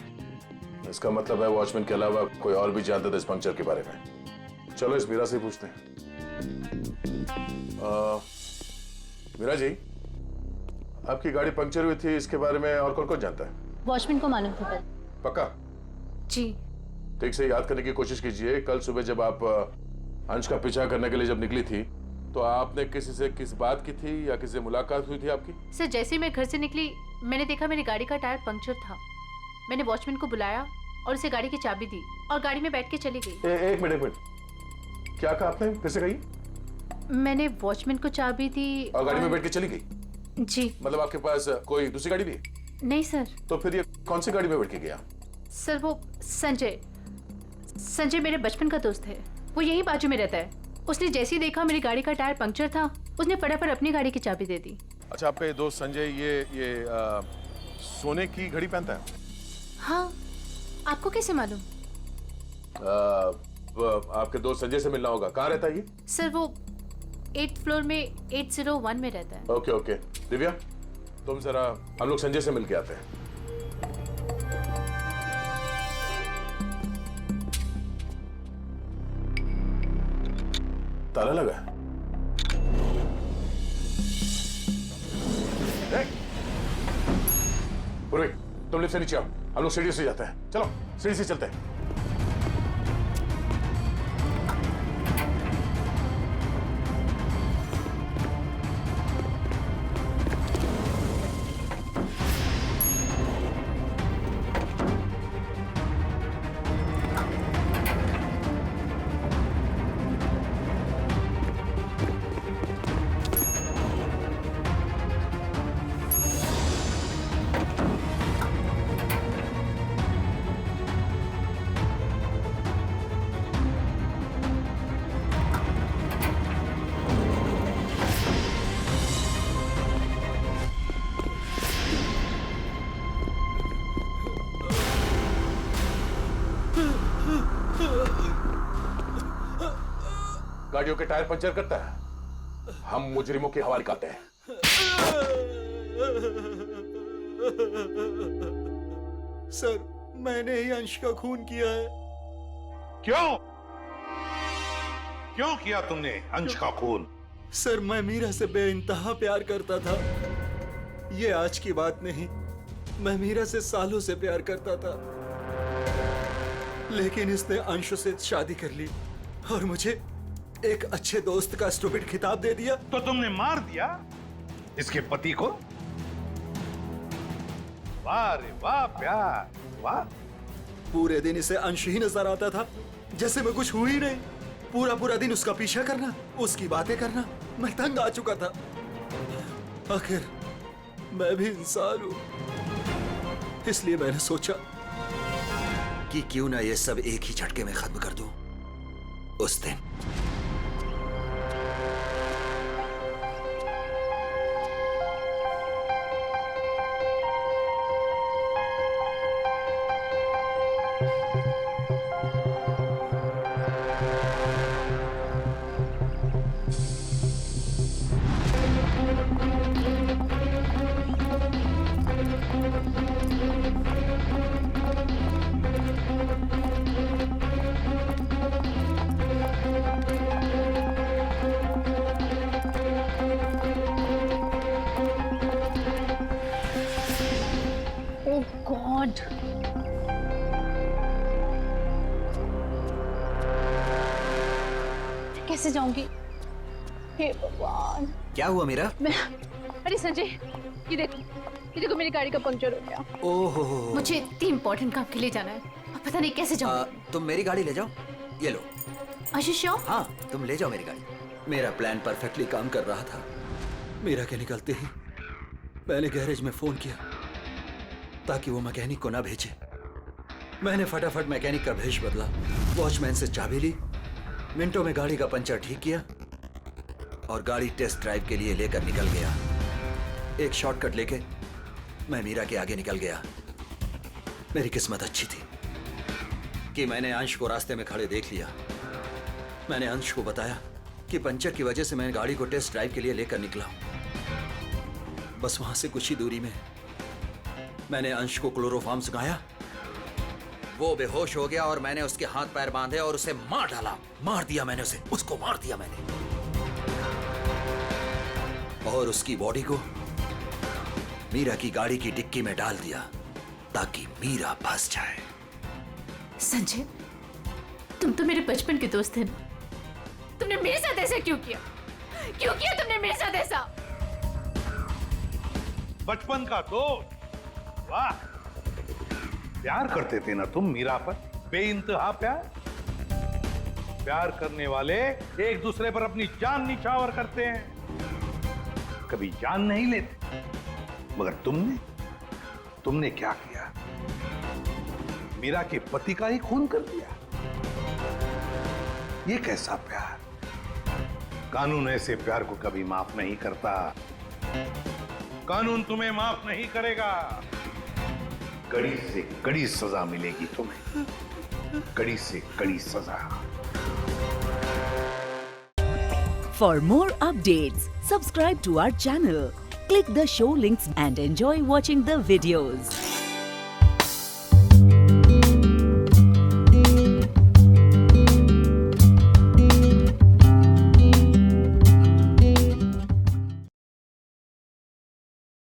[SPEAKER 9] इसका मतलब है वॉचमैन के अलावा कोई और भी जानता था इस पंक्चर के बारे में। चलो इस मीरा से पूछते हैं। मीरा जी, आपकी गाड़ी पंक्चर हुई थी, इसके बारे में और कौन कौन जानता है?
[SPEAKER 6] वॉचमैन को मालूम था।
[SPEAKER 9] पक्का?
[SPEAKER 6] जी।
[SPEAKER 9] ठीक से याद करने की कोशिश कीजिए। कल सुबह जब आप अंश का पीछा करने के लिए जब निकली थी, तो आपने किसी से किस बात की थी या किसी से मुलाकात हुई थी आपकी?
[SPEAKER 2] सर जैसे ही मैं घर से निकली, मैंने देखा मेरी गाड़ी का टायर पंक्चर था। मैंने वॉचमैन को बुलाया और उसे गाड़ी की चाबी दी और गाड़ी में बैठ के चली गई।
[SPEAKER 9] एक मिनट, क्या कहा आपने? फिर से कही।
[SPEAKER 2] मैंने वॉचमैन को चाबी दी
[SPEAKER 9] और गाड़ी में बैठ के चली गई?
[SPEAKER 2] जी।
[SPEAKER 9] मतलब आपके पास कोई दूसरी गाड़ी भी है?
[SPEAKER 2] नहीं सर।
[SPEAKER 9] तो फिर ये कौन सी गाड़ी में बैठ के गया?
[SPEAKER 2] सर वो संजय मेरे बचपन का दोस्त है, वो यही बाजू में रहता है। उसने जैसे ही देखा मेरी गाड़ी का टायर पंक्चर था, उसने फटाफट अपनी गाड़ी की चाबी दे दी।
[SPEAKER 9] अच्छा, आपका ये दोस्त संजय ये सोने की घड़ी पहनता है?
[SPEAKER 2] हाँ, आपको कैसे मालूम?
[SPEAKER 9] आपके दोस्त संजय से मिलना होगा। कहाँ रहता है ये?
[SPEAKER 2] सर वो 8th फ्लोर में 801 में रहता है।
[SPEAKER 9] ओके। दिव्या, तुम जरा हम लोग संजय से मिल के आते हैं। ताला लगा है। पूर्वी, तुम लिफ्ट से नीचे आओ, हम लोग सीढ़ी से जाते हैं। चलो सीढ़ी से चलते हैं। गाड़ियों के टायर पंचर करता है, हम मुजरिमों के हवाले करते हैं।
[SPEAKER 20] सर मैंने ही अंश का खून किया है।
[SPEAKER 8] क्यों किया तुमने अंश का खून?
[SPEAKER 20] सर मैं मीरा से बेइंतहा प्यार करता था। ये आज की बात नहीं, मैं मीरा से सालों से प्यार करता था, लेकिन इसने अंश से शादी कर ली और मुझे एक अच्छे दोस्त का स्टूपिड खिताब दे दिया।
[SPEAKER 8] तो तुमने मार दिया इसके पति को? वाह रे वाह प्यार, वाह।
[SPEAKER 20] पूरे दिन इसे अंश ही नजर आता था, जैसे मैं कुछ हुई नहीं। पूरा दिन उसका पीछा करना, उसकी बातें करना, मैं तंग आ चुका था। आखिर मैं भी इंसान हूं, इसलिए मैंने सोचा
[SPEAKER 4] कि क्यों ना ये सब एक ही झटके में खत्म कर दूं। उस दिन
[SPEAKER 2] कैसे जाऊंगी? हे भगवान।
[SPEAKER 4] क्या हुआ मीरा?
[SPEAKER 2] अरे संजय, ये देखो मेरी गाड़ी का पंक्चर हो गया।
[SPEAKER 4] ओहो,
[SPEAKER 2] मुझे इतनी इम्पोर्टेंट काम के लिए जाना है, अब पता नहीं कैसे जाऊंगी।
[SPEAKER 4] तुम मेरी गाड़ी ले जाओ, ये लो।
[SPEAKER 2] श्योर?
[SPEAKER 4] हाँ, तुम ले जाओ मेरी गाड़ी। मेरा प्लान परफेक्टली काम कर रहा था। मीरा के निकलते ही मैंने गैरेज में फोन किया ताकि वो मैकेनिक को ना भेजे। मैंने फटाफट मैकेनिक का भेष बदला, वॉचमैन से चाबी ली, मिनटों में गाड़ी का पंचर ठीक किया और गाड़ी टेस्ट ड्राइव के लिए लेकर निकल गया। एक शॉर्टकट लेके मैं मीरा के आगे निकल गया। मेरी किस्मत अच्छी थी कि मैंने अंश को रास्ते में खड़े देख लिया। मैंने अंश को बताया कि पंचर की वजह से मैं गाड़ी को टेस्ट ड्राइव के लिए लेकर निकला हूं। बस वहां से कुछ ही दूरी में मैंने अंश को क्लोरोफॉर्म सुखाया। वो बेहोश हो गया और मैंने उसके हाथ पैर बांधे और उसे मार डाला। मार दिया मैंने उसे, उसको मार दिया मैंने। और उसकी बॉडी को मीरा की गाड़ी की डिक्की में डाल दिया ताकि मीरा फंस जाए।
[SPEAKER 2] संजय, तुम तो मेरे बचपन के दोस्त थे ना, तुमने मेरे साथ ऐसा क्यों किया? क्यों किया तुमने मेरे साथ ऐसा?
[SPEAKER 8] बचपन का दोस्त? वाह, प्यार करते थे ना तुम मीरा पर, बेइंतहा प्यार। प्यार करने वाले एक दूसरे पर अपनी जान निछावर करते हैं, कभी जान नहीं लेते। मगर तुमने क्या किया? मीरा के पति का ही खून कर दिया। ये कैसा प्यार? कानून ऐसे प्यार को कभी माफ नहीं करता। कानून तुम्हें माफ नहीं करेगा। कड़ी से कड़ी सजा मिलेगी तुम्हें, कड़ी से कड़ी सजा।
[SPEAKER 21] For more updates, subscribe to our channel, click the show links and enjoy watching the videos.